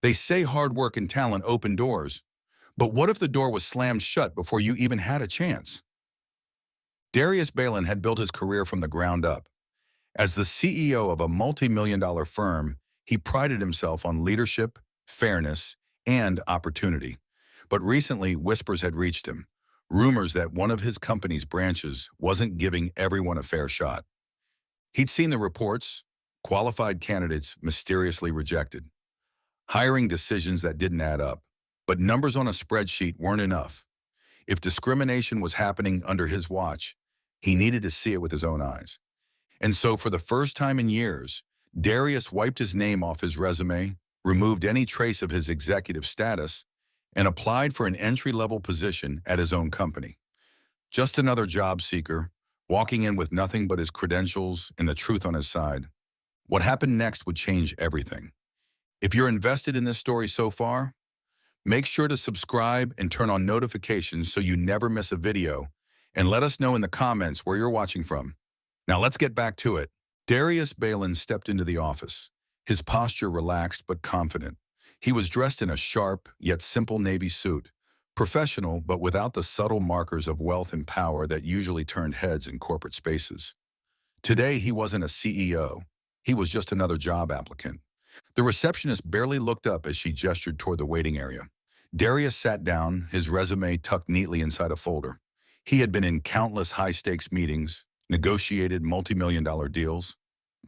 They say hard work and talent open doors, but what if the door was slammed shut before you even had a chance? Darius Balin had built his career from the ground up. As the CEO of a multi-million-dollar firm, he prided himself on leadership, fairness, and opportunity. But recently, whispers had reached him, rumors that one of his company's branches wasn't giving everyone a fair shot. He'd seen the reports, qualified candidates mysteriously rejected, hiring decisions that didn't add up. But numbers on a spreadsheet weren't enough. If discrimination was happening under his watch, he needed to see it with his own eyes. And so for the first time in years, Darius wiped his name off his resume, removed any trace of his executive status, and applied for an entry-level position at his own company. Just another job seeker, walking in with nothing but his credentials and the truth on his side. What happened next would change everything. If you're invested in this story so far, make sure to subscribe and turn on notifications so you never miss a video, and let us know in the comments where you're watching from. Now let's get back to it. Darius Balin stepped into the office, his posture relaxed but confident. He was dressed in a sharp yet simple navy suit, professional but without the subtle markers of wealth and power that usually turned heads in corporate spaces. Today he wasn't a CEO, he was just another job applicant. The receptionist barely looked up as she gestured toward the waiting area. Darius sat down, his resume tucked neatly inside a folder. He had been in countless high-stakes meetings, negotiated multi-million-dollar deals,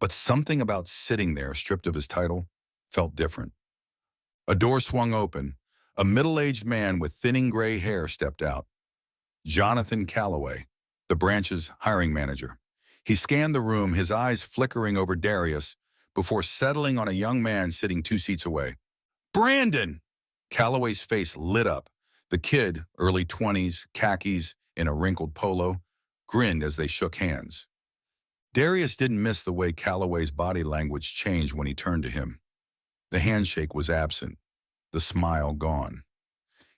but something about sitting there, stripped of his title, felt different. A door swung open. A middle-aged man with thinning gray hair stepped out. Jonathan Calloway, the branch's hiring manager. He scanned the room, his eyes flickering over Darius, before settling on a young man sitting 2 seats away. "Brandon!" Calloway's face lit up. The kid, early 20s, khakis, in a wrinkled polo, grinned as they shook hands. Darius didn't miss the way Calloway's body language changed when he turned to him. The handshake was absent, the smile gone.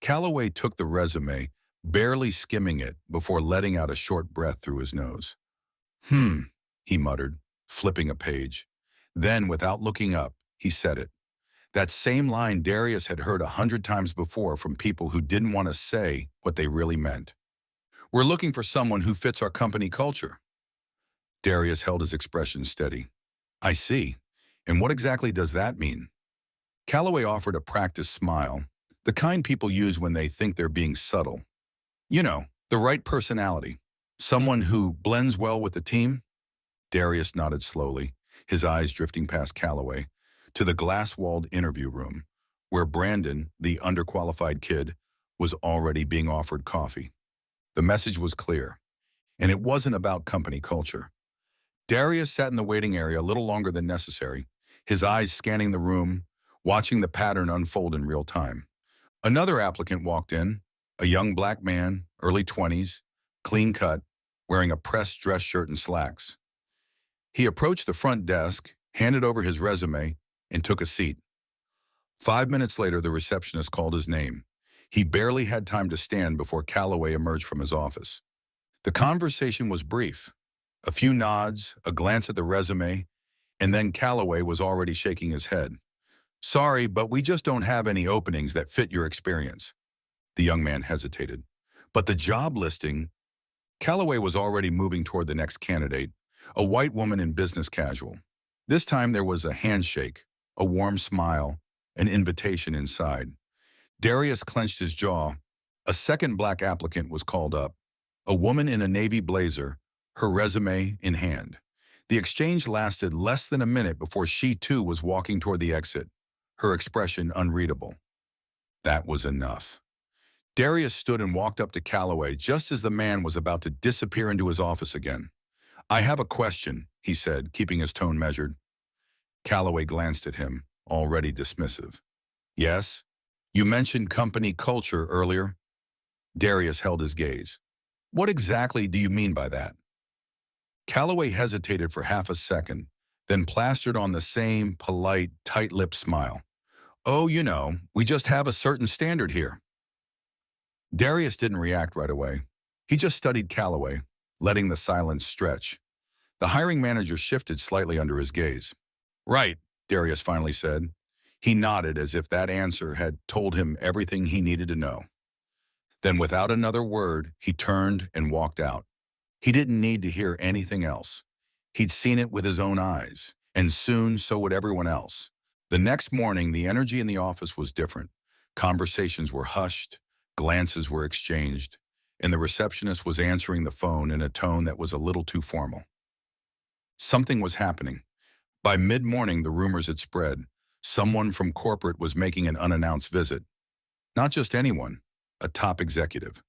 Calloway took the resume, barely skimming it before letting out a short breath through his nose. He muttered, flipping a page. Then, without looking up, he said it. That same line Darius had heard 100 times before from people who didn't want to say what they really meant. "We're looking for someone who fits our company culture." Darius held his expression steady. "I see. And what exactly does that mean?" Calloway offered a practiced smile, the kind people use when they think they're being subtle. "You know, the right personality. Someone who blends well with the team?" Darius nodded slowly, his eyes drifting past Calloway, to the glass-walled interview room, where Brandon, the underqualified kid, was already being offered coffee. The message was clear, and it wasn't about company culture. Darius sat in the waiting area a little longer than necessary, his eyes scanning the room, watching the pattern unfold in real time. Another applicant walked in, a young black man, early 20s, clean-cut, wearing a pressed dress shirt and slacks. He approached the front desk, handed over his resume, and took a seat. 5 minutes later, the receptionist called his name. He barely had time to stand before Calloway emerged from his office. The conversation was brief. A few nods, a glance at the resume, and then Calloway was already shaking his head. "Sorry, but we just don't have any openings that fit your experience." The young man hesitated. "But the job listing..." Calloway was already moving toward the next candidate, a white woman in business casual. This time there was a handshake, a warm smile, an invitation inside. Darius clenched his jaw. A second black applicant was called up, a woman in a navy blazer, her resume in hand. The exchange lasted less than a minute before she too was walking toward the exit, her expression unreadable. That was enough. Darius stood and walked up to Calloway just as the man was about to disappear into his office again. "I have a question," he said, keeping his tone measured. Calloway glanced at him, already dismissive. "Yes? You mentioned company culture earlier." Darius held his gaze. "What exactly do you mean by that?" Calloway hesitated for half a second, then plastered on the same polite, tight-lipped smile. "Oh, you know, we just have a certain standard here." Darius didn't react right away. He just studied Calloway, letting the silence stretch. The hiring manager shifted slightly under his gaze. "Right," Darius finally said. He nodded as if that answer had told him everything he needed to know. Then without another word, he turned and walked out. He didn't need to hear anything else. He'd seen it with his own eyes, and soon so would everyone else. The next morning, the energy in the office was different. Conversations were hushed, glances were exchanged, and the receptionist was answering the phone in a tone that was a little too formal. Something was happening. By mid-morning, the rumors had spread. Someone from corporate was making an unannounced visit. Not just anyone, a top executive.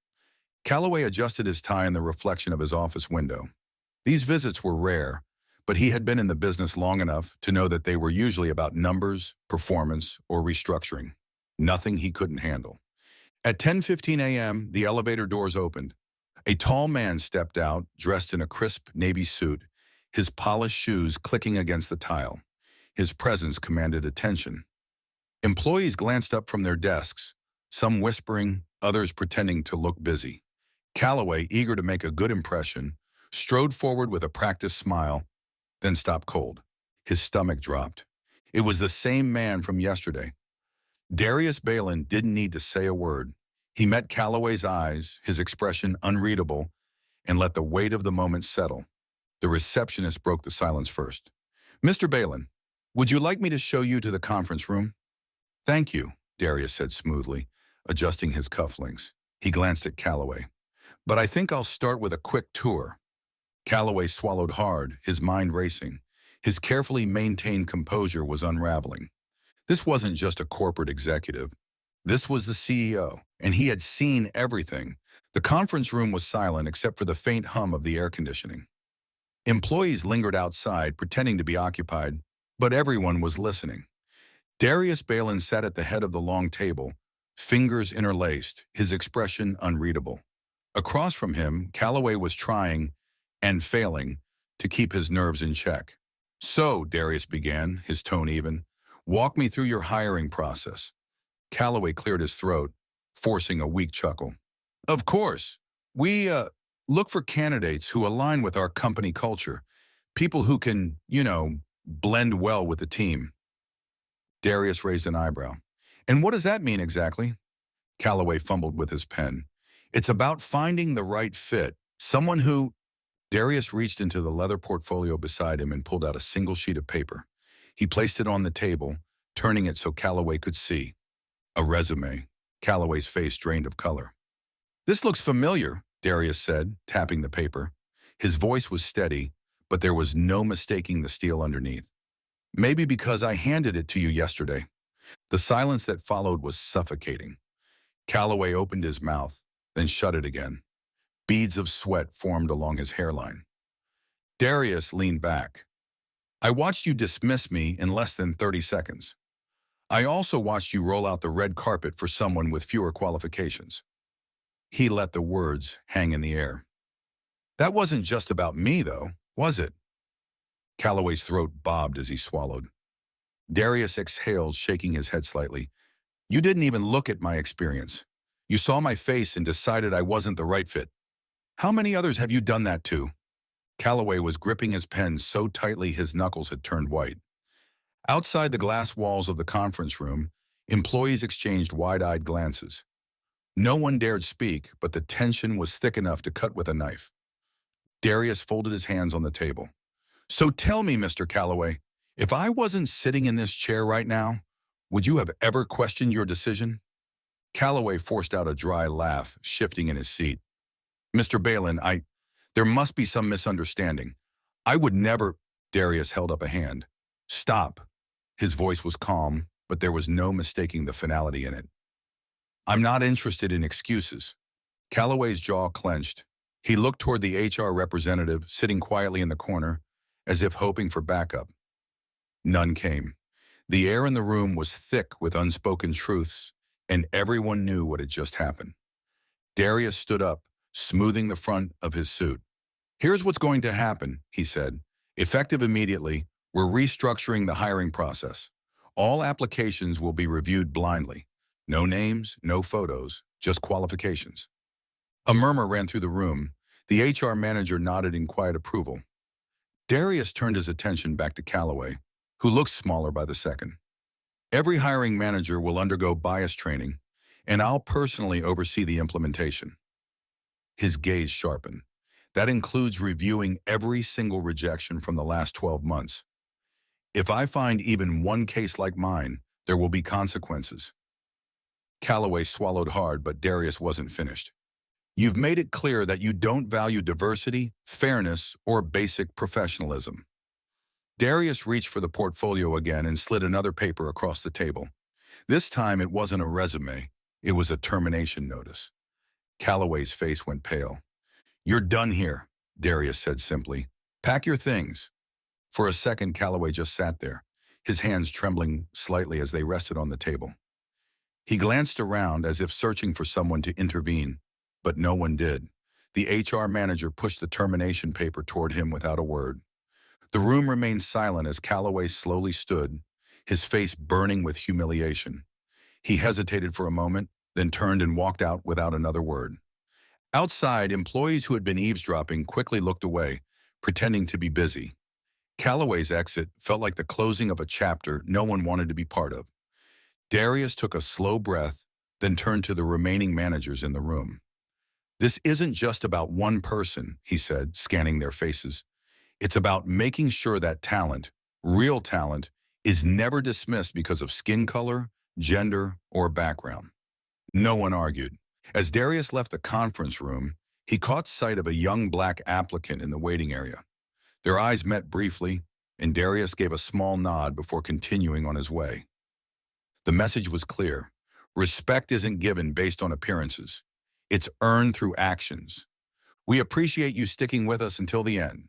Calloway adjusted his tie in the reflection of his office window. These visits were rare, but he had been in the business long enough to know that they were usually about numbers, performance, or restructuring. Nothing he couldn't handle. At 10:15 a.m., the elevator doors opened. A tall man stepped out, dressed in a crisp navy suit, his polished shoes clicking against the tile. His presence commanded attention. Employees glanced up from their desks, some whispering, others pretending to look busy. Calloway, eager to make a good impression, strode forward with a practiced smile, then stopped cold. His stomach dropped. It was the same man from yesterday. Darius Balin didn't need to say a word. He met Calloway's eyes, his expression unreadable, and let the weight of the moment settle. The receptionist broke the silence first. "Mr. Balin, would you like me to show you to the conference room?" "Thank you," Darius said smoothly, adjusting his cufflinks. He glanced at Calloway. "But I think I'll start with a quick tour." Calloway swallowed hard, his mind racing. His carefully maintained composure was unraveling. This wasn't just a corporate executive. This was the CEO, and he had seen everything. The conference room was silent except for the faint hum of the air conditioning. Employees lingered outside, pretending to be occupied, but everyone was listening. Darius Balin sat at the head of the long table, fingers interlaced, his expression unreadable. Across from him, Calloway was trying, and failing, to keep his nerves in check. "So," Darius began, his tone even, "walk me through your hiring process." Calloway cleared his throat, forcing a weak chuckle. "Of course. We look for candidates who align with our company culture, people who can, blend well with the team." Darius raised an eyebrow. "And what does that mean exactly?" Calloway fumbled with his pen. "It's about finding the right fit, someone who—" Darius reached into the leather portfolio beside him and pulled out a single sheet of paper. He placed it on the table, turning it so Calloway could see. A resume. Calloway's face drained of color. "This looks familiar," Darius said, tapping the paper. His voice was steady, but there was no mistaking the steel underneath. "Maybe because I handed it to you yesterday." The silence that followed was suffocating. Calloway opened his mouth, then shut it again. Beads of sweat formed along his hairline. Darius leaned back. "I watched you dismiss me in less than 30 seconds. I also watched you roll out the red carpet for someone with fewer qualifications." He let the words hang in the air. "That wasn't just about me, though, was it?" Calloway's throat bobbed as he swallowed. Darius exhaled, shaking his head slightly. "You didn't even look at my experience. You saw my face and decided I wasn't the right fit. How many others have you done that to?" Calloway was gripping his pen so tightly his knuckles had turned white. Outside the glass walls of the conference room, employees exchanged wide-eyed glances. No one dared speak, but the tension was thick enough to cut with a knife. Darius folded his hands on the table. "So tell me, Mr. Calloway, if I wasn't sitting in this chair right now, would you have ever questioned your decision?" Calloway forced out a dry laugh, shifting in his seat. "Mr. Balin, there must be some misunderstanding. I would never—" Darius held up a hand. "Stop." His voice was calm, but there was no mistaking the finality in it. "I'm not interested in excuses." Calloway's jaw clenched. He looked toward the HR representative sitting quietly in the corner, as if hoping for backup. None came. The air in the room was thick with unspoken truths, and everyone knew what had just happened. Darius stood up, smoothing the front of his suit. "Here's what's going to happen," he said. "Effective immediately, we're restructuring the hiring process. All applications will be reviewed blindly. No names, no photos, just qualifications." A murmur ran through the room. The HR manager nodded in quiet approval. Darius turned his attention back to Calloway, who looked smaller by the second. Every hiring manager will undergo bias training, and I'll personally oversee the implementation. His gaze sharpened. That includes reviewing every single rejection from the last 12 months. If I find even one case like mine, there will be consequences. Calloway swallowed hard, but Darius wasn't finished. You've made it clear that you don't value diversity, fairness, or basic professionalism. Darius reached for the portfolio again and slid another paper across the table. This time it wasn't a resume, it was a termination notice. Calloway's face went pale. "You're done here," Darius said simply. "Pack your things." For a second, Calloway just sat there, his hands trembling slightly as they rested on the table. He glanced around as if searching for someone to intervene, but no one did. The HR manager pushed the termination paper toward him without a word. The room remained silent as Calloway slowly stood, his face burning with humiliation. He hesitated for a moment, then turned and walked out without another word. Outside, employees who had been eavesdropping quickly looked away, pretending to be busy. Calloway's exit felt like the closing of a chapter no one wanted to be part of. Darius took a slow breath, then turned to the remaining managers in the room. "This isn't just about one person," he said, scanning their faces. "It's about making sure that talent, real talent, is never dismissed because of skin color, gender, or background." No one argued. As Darius left the conference room, he caught sight of a young black applicant in the waiting area. Their eyes met briefly, and Darius gave a small nod before continuing on his way. The message was clear. Respect isn't given based on appearances. It's earned through actions. We appreciate you sticking with us until the end.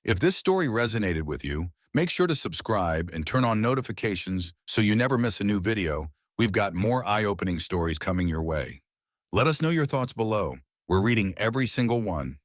If this story resonated with you, make sure to subscribe and turn on notifications so you never miss a new video. We've got more eye-opening stories coming your way. Let us know your thoughts below. We're reading every single one.